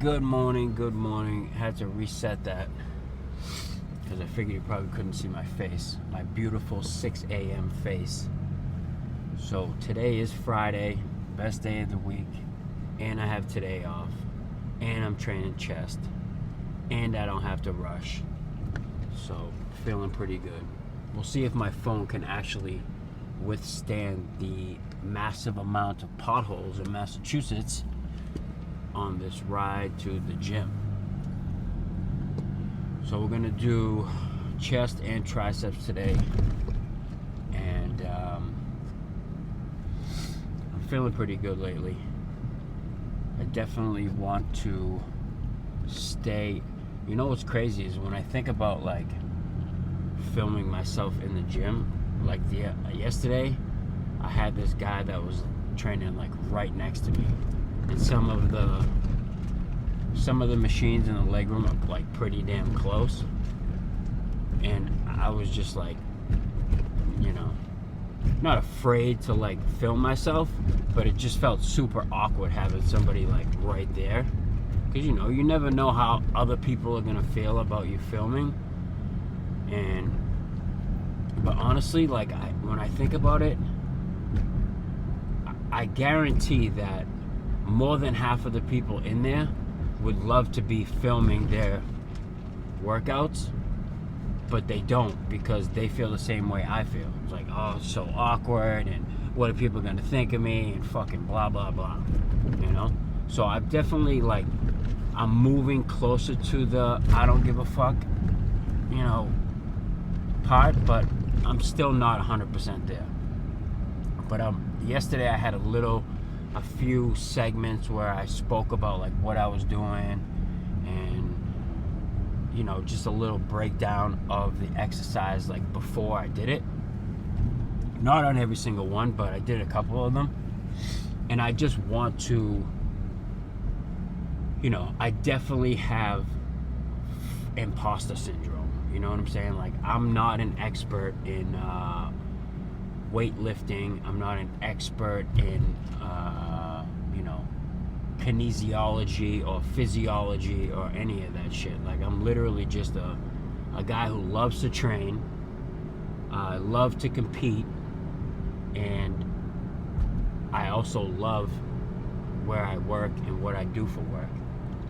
Good morning. Had to reset that because I figured you probably couldn't see my face, my beautiful 6 a.m. face. So today is Friday, best day of the week, and I have today off, and I'm training chest, and I don't have to rush. So feeling pretty good. We'll see if my phone can actually withstand the massive amount of potholes in Massachusetts on this ride to the gym. So we're gonna do chest and triceps today, and I'm feeling pretty good lately. I definitely want to stay. You know what's crazy is when I think about like filming myself in the gym, like yesterday I had this guy that was training like right next to me, and some of the machines in the leg room are like pretty damn close, and I was just like, you know, not afraid to like film myself, but it just felt super awkward having somebody like right there, because you know, you never know how other people are gonna feel about you filming. But honestly, like when I think about it, I guarantee that more than half of the people in there would love to be filming their workouts, but they don't, because they feel the same way I feel. It's like, oh, it's so awkward, and what are people gonna think of me, and fucking blah blah blah, you know? So I've definitely like, I'm moving closer to the I don't give a fuck, you know, part, but I'm still not 100% there. But yesterday I had a few segments where I spoke about like what I was doing, and you know, just a little breakdown of the exercise like before I did it. Not on every single one, but I did a couple of them. And I just want to, you know, I definitely have imposter syndrome. You know what I'm saying? Like, I'm not an expert in weightlifting. I'm not an expert in, you know, kinesiology or physiology or any of that shit. Like, I'm literally just a guy who loves to train, love to compete, and I also love where I work and what I do for work.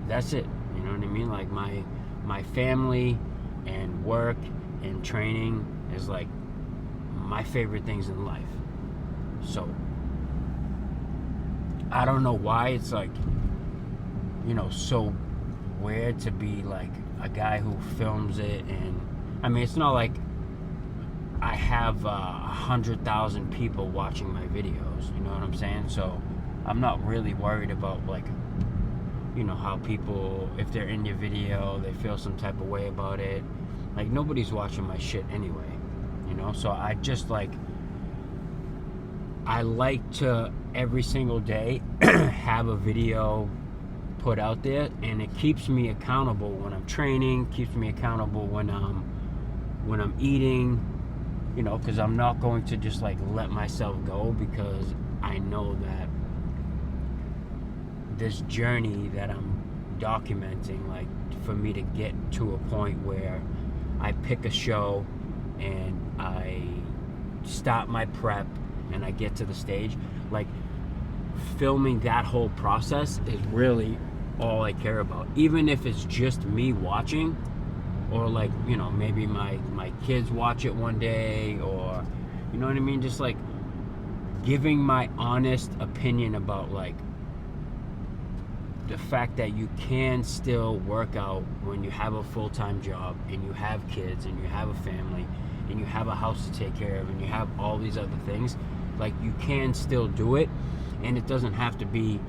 That's it. You know what I mean? Like, my family and work and training is like my favorite things in life. So I don't know why it's like, you know, so weird to be like a guy who films it. And I mean, it's not like I have 100,000 people watching my videos, you know what I'm saying? So I'm not really worried about like, you know, how people, if they're in your video, they feel some type of way about it. Like, nobody's watching my shit anyway, you know? So I just like, I like to every single day have a video put out there, and it keeps me accountable when I'm training, keeps me accountable when I'm eating, you know, because I'm not going to just like let myself go, because I know that this journey that I'm documenting, like, for me to get to a point where I pick a show and I stop my prep and I get to the stage, like, filming that whole process is really all I care about. Even if it's just me watching, or like, you know, maybe my kids watch it one day, or, you know what I mean, just like giving my honest opinion about like the fact that you can still work out when you have a full-time job, and you have kids, and you have a family, and you have a house to take care of, and you have all these other things. Like, you can still do it, and it doesn't have to be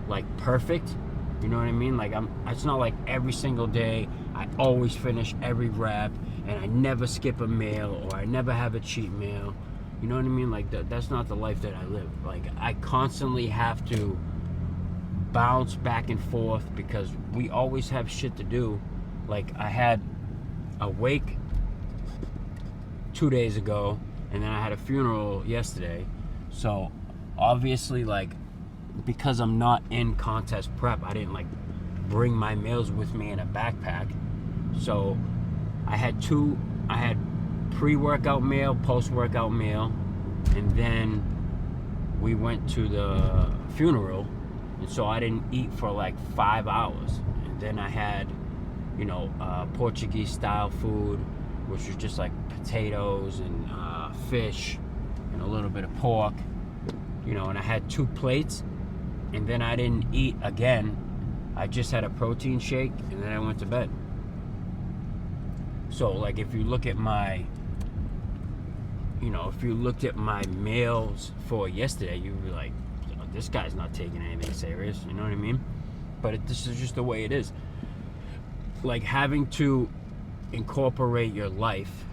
like perfect, you know what I mean? Like, it's not like every single day I always finish every rep, and I never skip a meal, or I never have a cheat meal, you know what I mean? Like, that's not the life that I live. Like, I constantly have to bounce back and forth, because we always have shit to do. Like, I had a wake 2 days ago, and then I had a funeral yesterday. So obviously, like, because I'm not in contest prep, I didn't like bring my meals with me in a backpack. So I had pre-workout meal, post-workout meal, and then we went to the funeral, and so I didn't eat for like 5 hours. And then I had, Portuguese style food, which was just like potatoes and fish and a little bit of pork, and I had 2 plates, and then I didn't eat again. I just had a protein shake, and then I went to bed. So like if you looked at my meals for yesterday, you'd be like, this guy's not taking anything serious, you know what I mean? But this is just the way it is. Like having to incorporate your life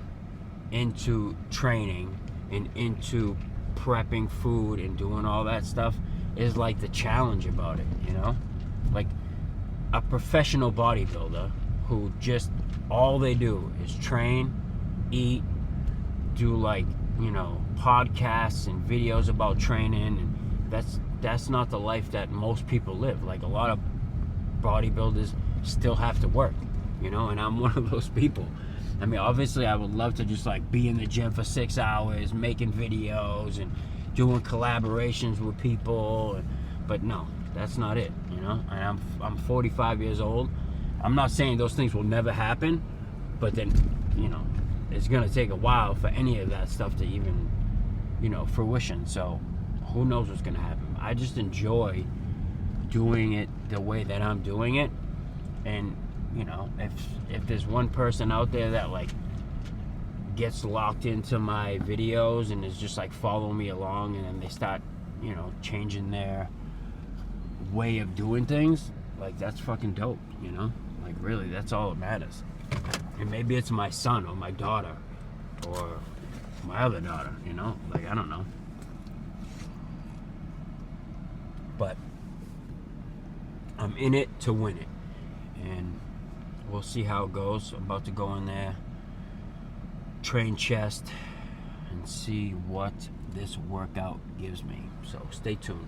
into training and into prepping food and doing all that stuff is like the challenge about it, Like a professional bodybuilder who just all they do is train, eat, do like, podcasts and videos about training, and that's not the life that most people live. Like a lot of bodybuilders still have to work, and I'm one of those people. I mean, obviously I would love to just like be in the gym for 6 hours making videos and doing collaborations with people, but no, that's not it, and I'm 45 years old. I'm not saying those things will never happen, but then, it's gonna take a while for any of that stuff to even, fruition. So who knows what's gonna happen. I just enjoy doing it the way that I'm doing it. And if there's one person out there that like gets locked into my videos and is just like following me along, and then they start changing their way of doing things, like that's fucking dope, like really, that's all that matters. And maybe it's my son or my daughter or my other daughter, like I don't know. But I'm in it to win it, and we'll see how it goes. I'm about to go in there, train chest, and see what this workout gives me. So stay tuned.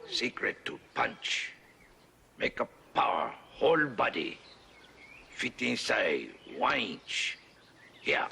Secret to punch. Make up power, whole body. fit inside 1 inch. Yeah.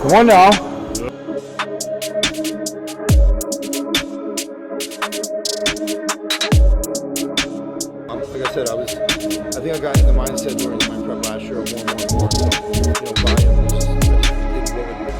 One now. Like I said, I think I got in the mindset during my prep last year of more and more. So, volume was just, I did what would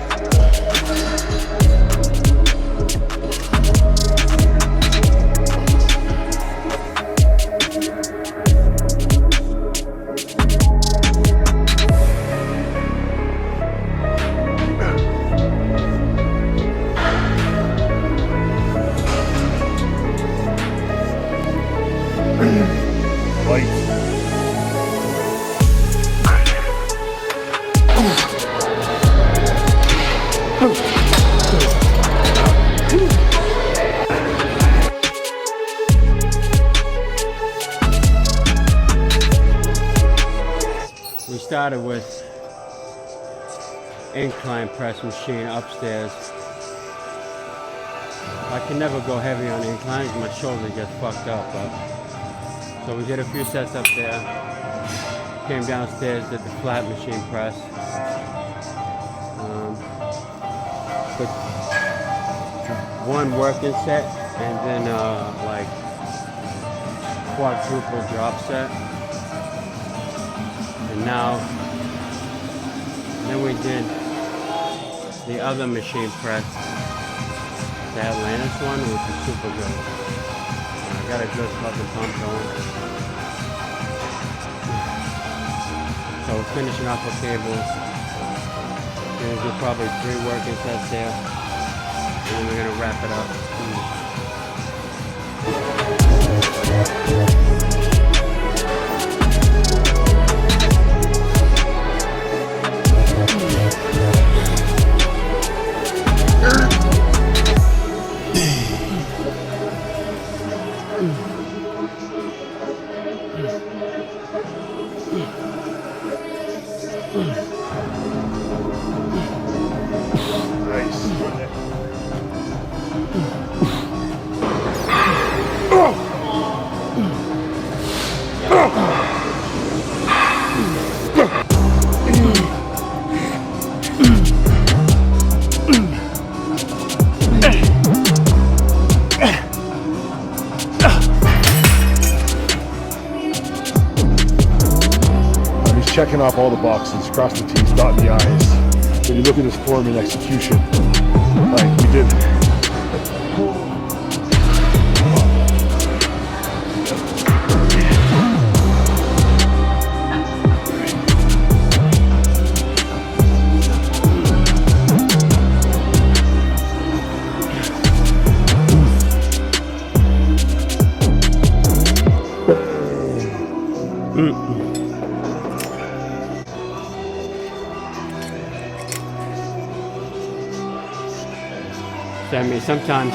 We started with incline press machine upstairs. I can never go heavy on inclines, my shoulder gets fucked up. So we did a few sets up there. Came downstairs, did the flat machine press. With one working set and then like quadruple drop set. And now, then we did the other machine press, the Atlantis one, which is super good. I got a good fucking pump going. So we're finishing off our cables. We're gonna do probably 3 working sets there, and then we're gonna wrap it up. checking off all the boxes, crossing the T's, dotting the I's. When you look at this form in execution, like we did. I mean, sometimes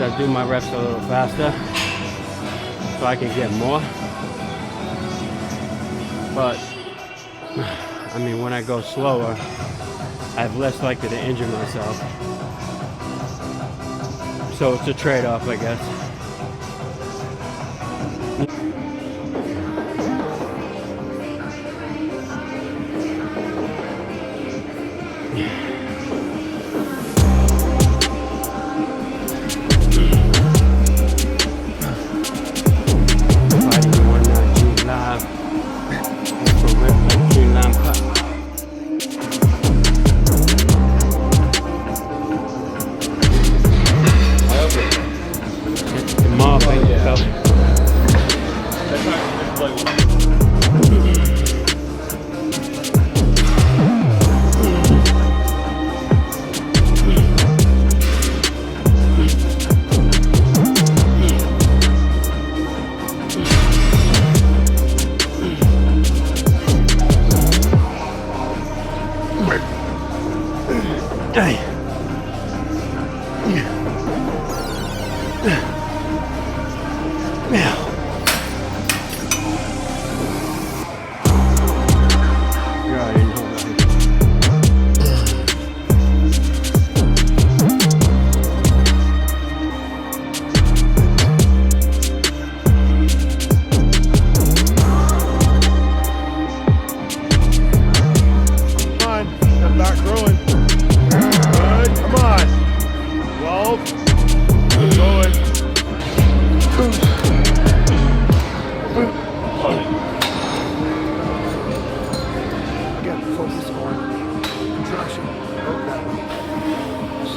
I do my reps a little faster so I can get more. But I mean, when I go slower, I'm less likely to injure myself. So it's a trade-off, I guess.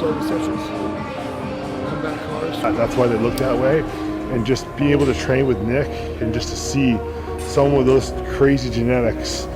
12 receptions, comeback cars. That's why they look that way. And just being able to train with Nick and just to see someone with those crazy genetics.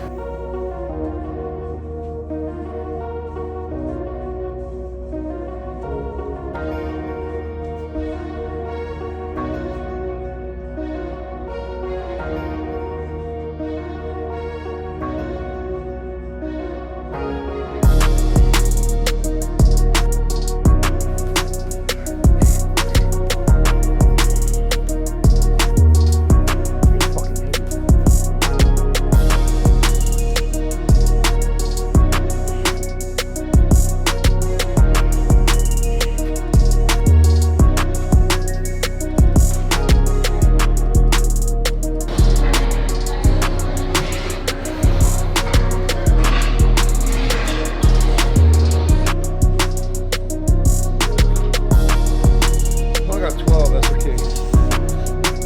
I got 12, that's okay.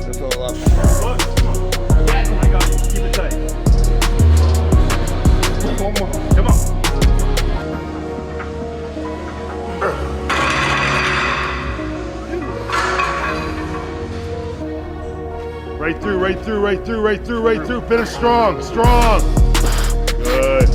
That's all a lot. I got you. Keep it tight. One more. Come on. Right through, right through, right through, right through, right through. Finish strong, strong. Good.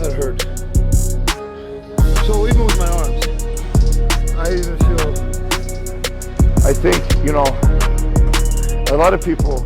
That hurt. So even with my arms, I even feel, I think, you know, a lot of people